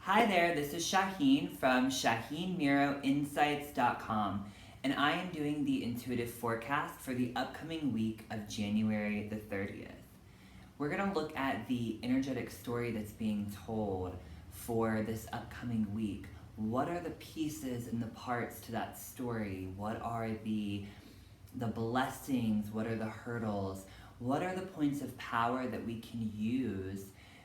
Hi there, this is Shaheen from ShaheenMiroInsights.com, and I am doing the intuitive forecast for the upcoming week of January the 30th. We're going to look at the energetic story that's being told for this upcoming week. What are the pieces and the parts to that story? What are the blessings? What are the hurdles? What are the points of power that we can use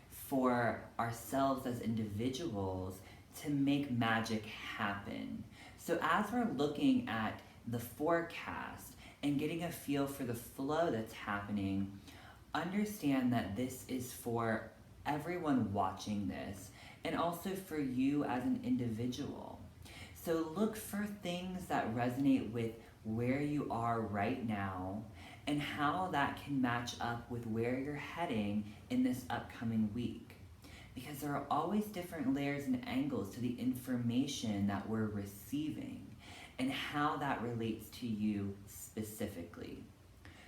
for ourselves as individuals to make magic happen? So as we're looking at the forecast and getting a feel for the flow that's happening, understand that this is for everyone watching this and also for you as an individual. So look for things that resonate with where you are right now and how that can match up with where you're heading in this upcoming week. Because there are always different layers and angles to the information that we're receiving and how that relates to you specifically.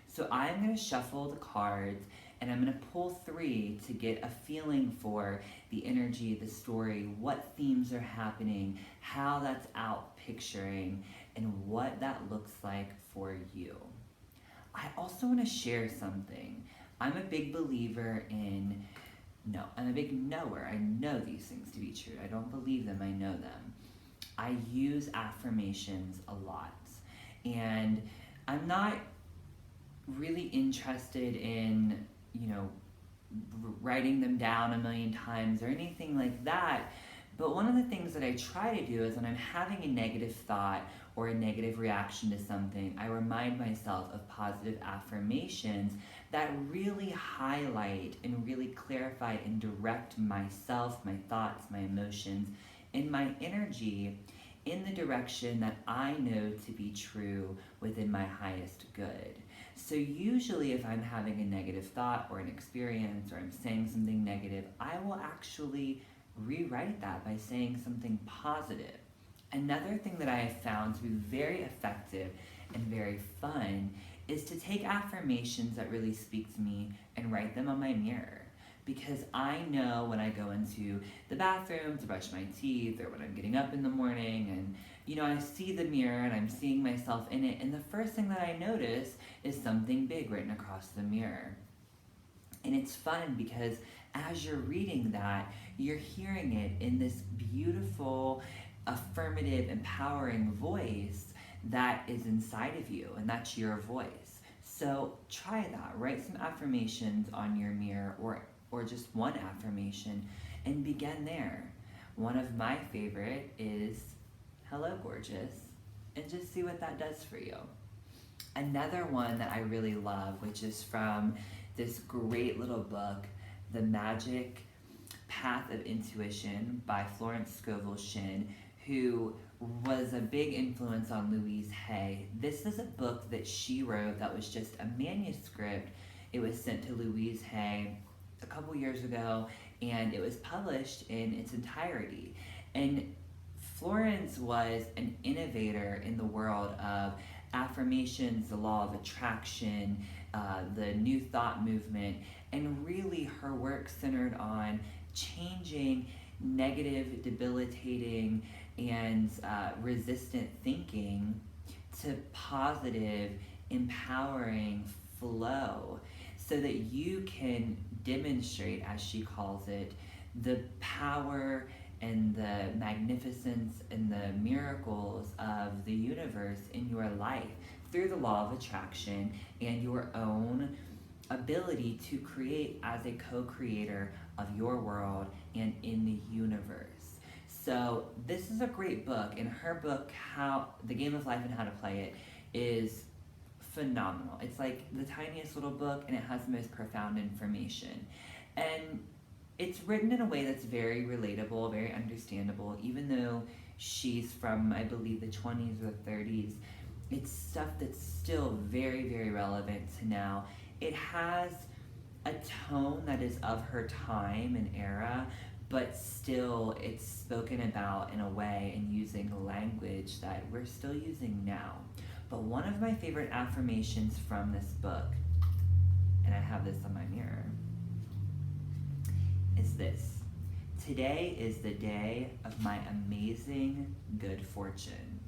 So I'm going to shuffle the cards and I'm going to pull 3 to get a feeling for the energy, the story, what themes are happening, how that's out picturing, and what that looks like for you. I also want to share something. I'm a big believer in, I'm a big knower. I know these things to be true. I don't believe them, I know them. I use affirmations a lot. And I'm not really interested in, writing them down a million times or anything like that. But one of the things that I try to do is when I'm having a negative thought or a negative reaction to something, I remind myself of positive affirmations that really highlight and really clarify and direct myself, my thoughts, my emotions, and my energy in the direction that I know to be true within my highest good. So usually if I'm having a negative thought or an experience or I'm saying something negative, I will actually rewrite that by saying something positive. Another thing that I have found to be very effective and very fun is to take affirmations that really speak to me and write them on my mirror. Because I know when I go into the bathroom to brush my teeth or when I'm getting up in the morning and I see the mirror and I'm seeing myself in it, and the first thing that I notice is something big written across the mirror. And it's fun because as you're reading that, you're hearing it in this beautiful, affirmative, empowering voice that is inside of you, and that's your voice. So try that. Write some affirmations on your mirror or just one affirmation and begin there. One of my favorite is, "Hello, gorgeous," and just see what that does for you. Another one that I really love, which is from this great little book, The Magic Path of Intuition by Florence Scovel Shinn, who was a big influence on Louise Hay. This is a book that she wrote that was just a manuscript. It was sent to Louise Hay a couple years ago, and it was published in its entirety. And Florence was an innovator in the world of affirmations, the law of attraction, the New Thought movement, and really her work centered on changing negative, debilitating, and resistant thinking to positive, empowering flow so that you can demonstrate, as she calls it, the power and the magnificence and the miracles of the universe in your life through the law of attraction and your own ability to create as a co-creator of your world and in the universe. So this is a great book, and her book, The Game of Life and How to Play It, is phenomenal. It's like the tiniest little book, and it has the most profound information. And it's written in a way that's very relatable, very understandable, even though she's from, I believe, the 20s or 30s. It's stuff that's still very, very relevant to now. It has a tone that is of her time and era, but still it's spoken about in a way and using language that we're still using now. But one of my favorite affirmations from this book, and I have this on my mirror, is this: Today is the day of my amazing good fortune.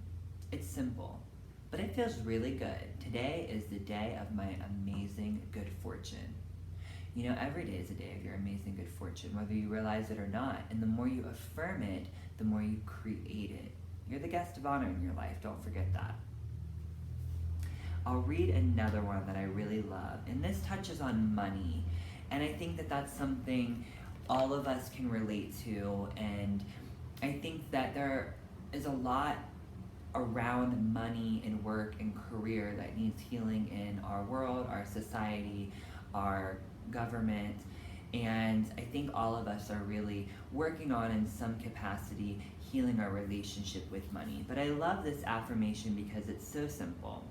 It's simple, but it feels really good. Today is the day of my amazing good fortune. You know, every day is a day of your amazing good fortune, whether you realize it or not. And the more you affirm it, the more you create it. You're the guest of honor in your life, don't forget that. I'll read another one that I really love, and this touches on money. And I think that that's something all of us can relate to, and I think that there is a lot around money and work and career that needs healing in our world, our society, our government, and I think all of us are really working on, in some capacity, healing our relationship with money. But I love this affirmation because it's so simple.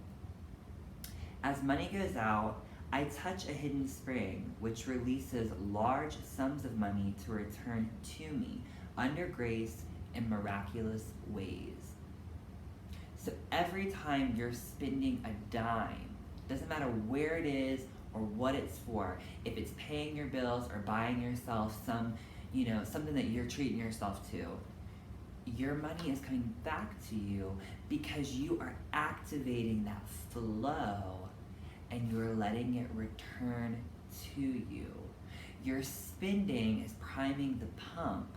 As money goes out, I touch a hidden spring which releases large sums of money to return to me under grace in miraculous ways. So every time you're spending a dime, doesn't matter where it is or what it's for, if it's paying your bills or buying yourself something that you're treating yourself to, your money is coming back to you because you are activating that flow and you're letting it return to you. Your spending is priming the pump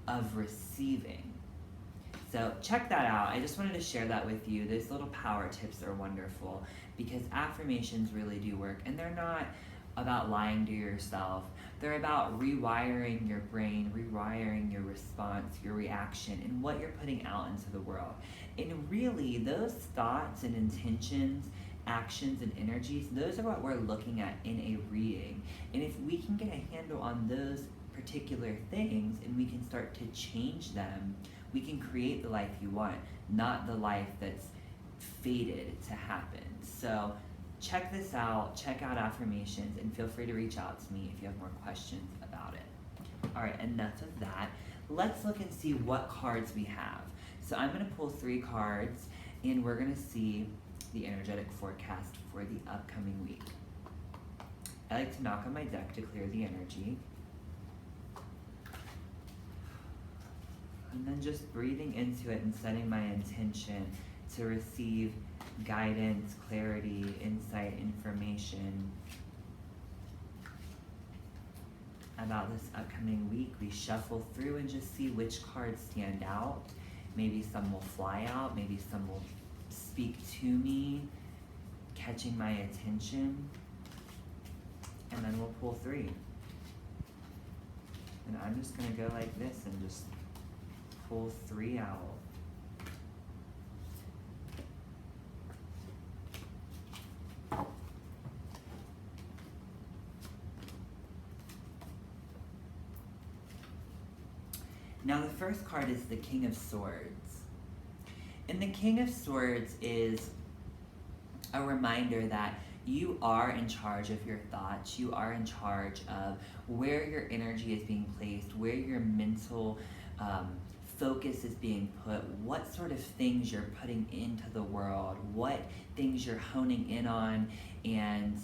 of receiving. So check that out. I just wanted to share that with you. Those little power tips are wonderful because affirmations really do work, and they're not about lying to yourself. They're about rewiring your brain, rewiring your response, your reaction, and what you're putting out into the world. And really, those thoughts and intentions, actions and energies, those are what we're looking at in a reading. And if we can get a handle on those particular things and we can start to change them, we can create the life you want, not the life that's fated to happen. So check this out, check out affirmations, and feel free to reach out to me if you have more questions about it. All right, enough of that. Let's look and see what cards we have. So I'm going to pull 3 cards, and we're going to see the energetic forecast for the upcoming week. I like to knock on my deck to clear the energy. And then just breathing into it and setting my intention to receive guidance, clarity, insight, information about this upcoming week. We shuffle through and just see which cards stand out. Maybe some will fly out, maybe some will speak to me, catching my attention. And then we'll pull 3. And I'm just going to go like this and just pull 3 out. Now the first card is the King of Swords. And the King of Swords is a reminder that you are in charge of your thoughts. You are in charge of where your energy is being placed, where your mental focus is being put, what sort of things you're putting into the world, what things you're honing in on and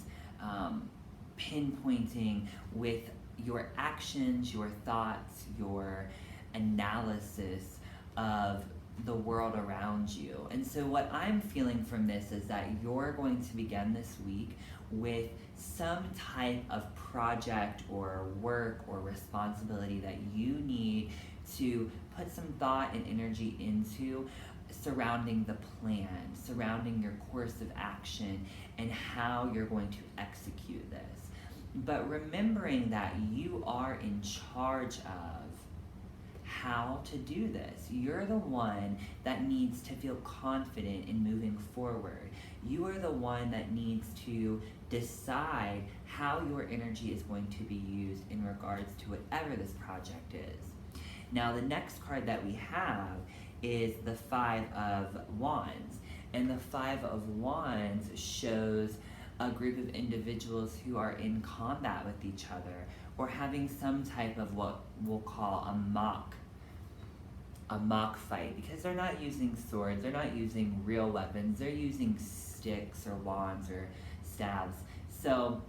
pinpointing with your actions, your thoughts, your analysis of the world around you. And so what I'm feeling from this is that you're going to begin this week with some type of project or work or responsibility that you need to put some thought and energy into, surrounding the plan, surrounding your course of action and how you're going to execute this. But remembering that you are in charge of how to do this. You're the one that needs to feel confident in moving forward. You are the one that needs to decide how your energy is going to be used in regards to whatever this project is. Now the next card that we have is the 5 of Wands. And the 5 of Wands shows a group of individuals who are in combat with each other or having some type of what we'll call a mock fight, because they're not using swords, they're not using real weapons, they're using sticks or wands or staves. So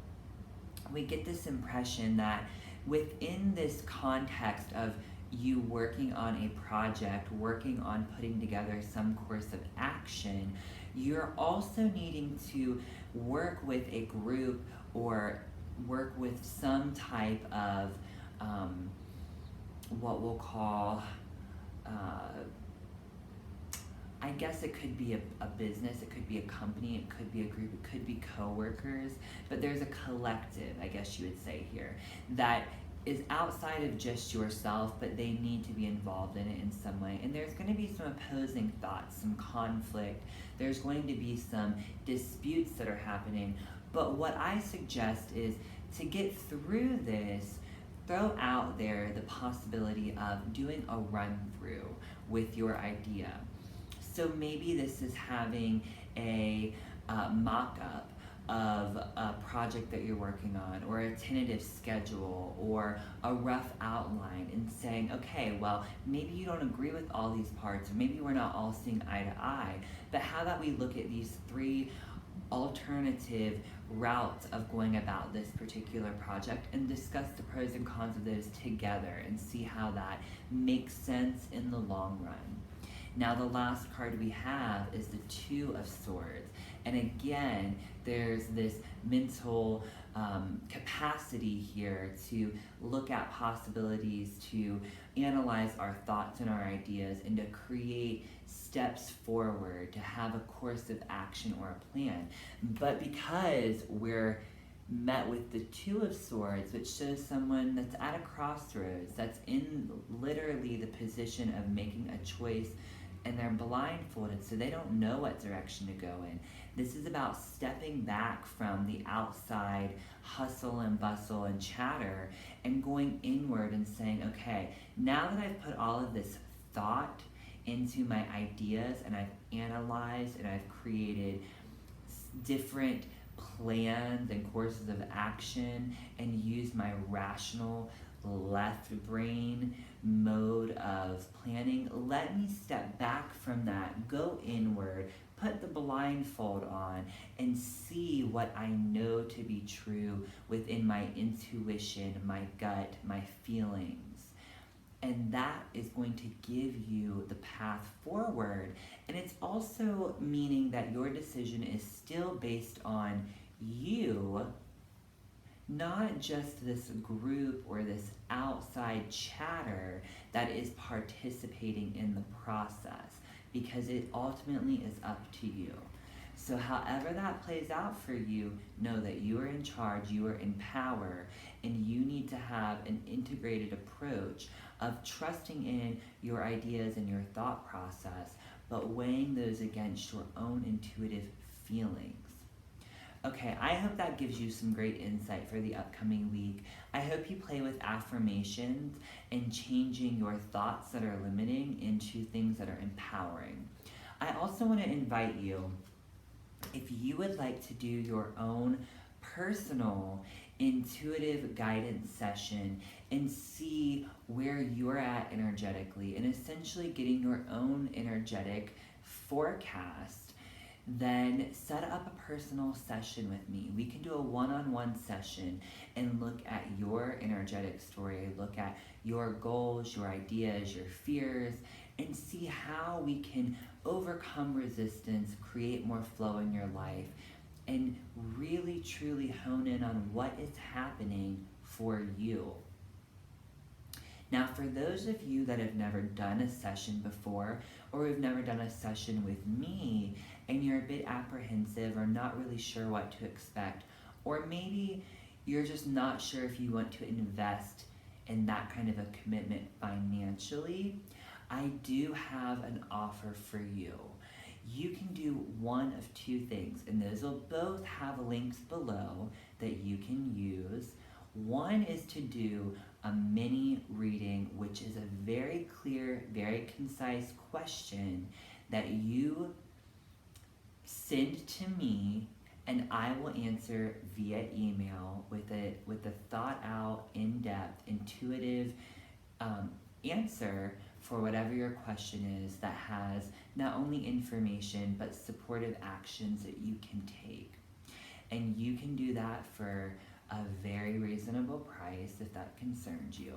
we get this impression that within this context of you working on a project, working on putting together some course of action, you're also needing to work with a group or work with some type of what we'll call, I guess it could be a business, it could be a company, it could be a group, it could be coworkers, but there's a collective, I guess you would say here, that is outside of just yourself, but they need to be involved in it in some way. And there's going to be some opposing thoughts, some conflict, there's going to be some disputes that are happening. But what I suggest is to get through this, throw out there the possibility of doing a run through with your idea. So maybe this is having a mock-up of a project that you're working on, or a tentative schedule, or a rough outline, and saying, okay, well, maybe you don't agree with all these parts, or maybe we're not all seeing eye to eye, but how about we look at these 3 alternative routes of going about this particular project and discuss the pros and cons of those together and see how that makes sense in the long run. Now the last card we have is the 2 of Swords. And again, there's this mental capacity here to look at possibilities, to analyze our thoughts and our ideas, and to create steps forward, to have a course of action or a plan. But because we're met with the 2 of Swords, which shows someone that's at a crossroads, that's in literally the position of making a choice, and they're blindfolded, so they don't know what direction to go in. This is about stepping back from the outside hustle and bustle and chatter and going inward and saying, okay, now that I've put all of this thought into my ideas and I've analyzed and I've created different plans and courses of action and used my rational left brain mode of planning, let me step back from that, go inward, put the blindfold on, and see what I know to be true within my intuition, my gut, my feelings. And that is going to give you the path forward. And it's also meaning that your decision is still based on you, not just this group or this outside chatter that is participating in the process, because it ultimately is up to you. So however that plays out for you, know that you are in charge, you are in power, and you need to have an integrated approach of trusting in your ideas and your thought process, but weighing those against your own intuitive feelings. Okay, I hope that gives you some great insight for the upcoming week. I hope you play with affirmations and changing your thoughts that are limiting into things that are empowering. I also want to invite you, if you would like to do your own personal intuitive guidance session and see where you're at energetically and essentially getting your own energetic forecast, then set up a personal session with me. We can do a one-on-one session and look at your energetic story, look at your goals, your ideas, your fears, and see how we can overcome resistance, create more flow in your life, and really truly hone in on what is happening for you. Now, for those of you that have never done a session before, or have never done a session with me, and you're a bit apprehensive or not really sure what to expect, or maybe you're just not sure if you want to invest in that kind of a commitment financially, I do have an offer for you. You can do one of 2 things, and those will both have links below that you can use. One is to do a mini reading, which is a very clear, very concise question that you send to me, and I will answer via email with a thought out, in-depth, intuitive answer for whatever your question is, that has not only information but supportive actions that you can take. And you can do that for a very reasonable price if that concerns you.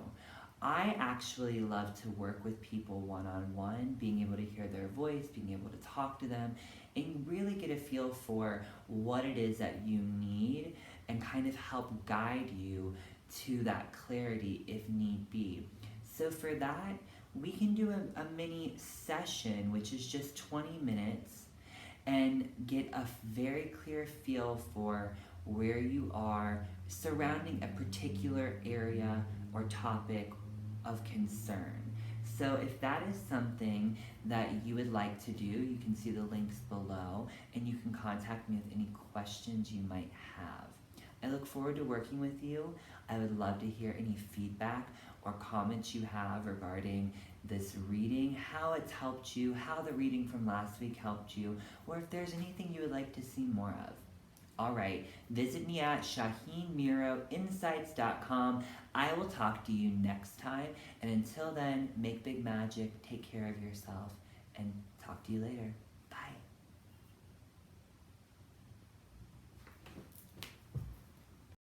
I actually love to work with people one-on-one, being able to hear their voice, being able to talk to them, and really get a feel for what it is that you need and kind of help guide you to that clarity if need be. So for that, we can do a mini session, which is just 20 minutes, and get a very clear feel for where you are surrounding a particular area or topic of concern. So if that is something that you would like to do, you can see the links below and you can contact me with any questions you might have. I look forward to working with you. I would love to hear any feedback or comments you have regarding this reading, how it's helped you, how the reading from last week helped you, or if there's anything you would like to see more of. Alright, visit me at ShaheenMiroInsights.com. I will talk to you next time, and until then, make big magic, take care of yourself, and talk to you later. Bye.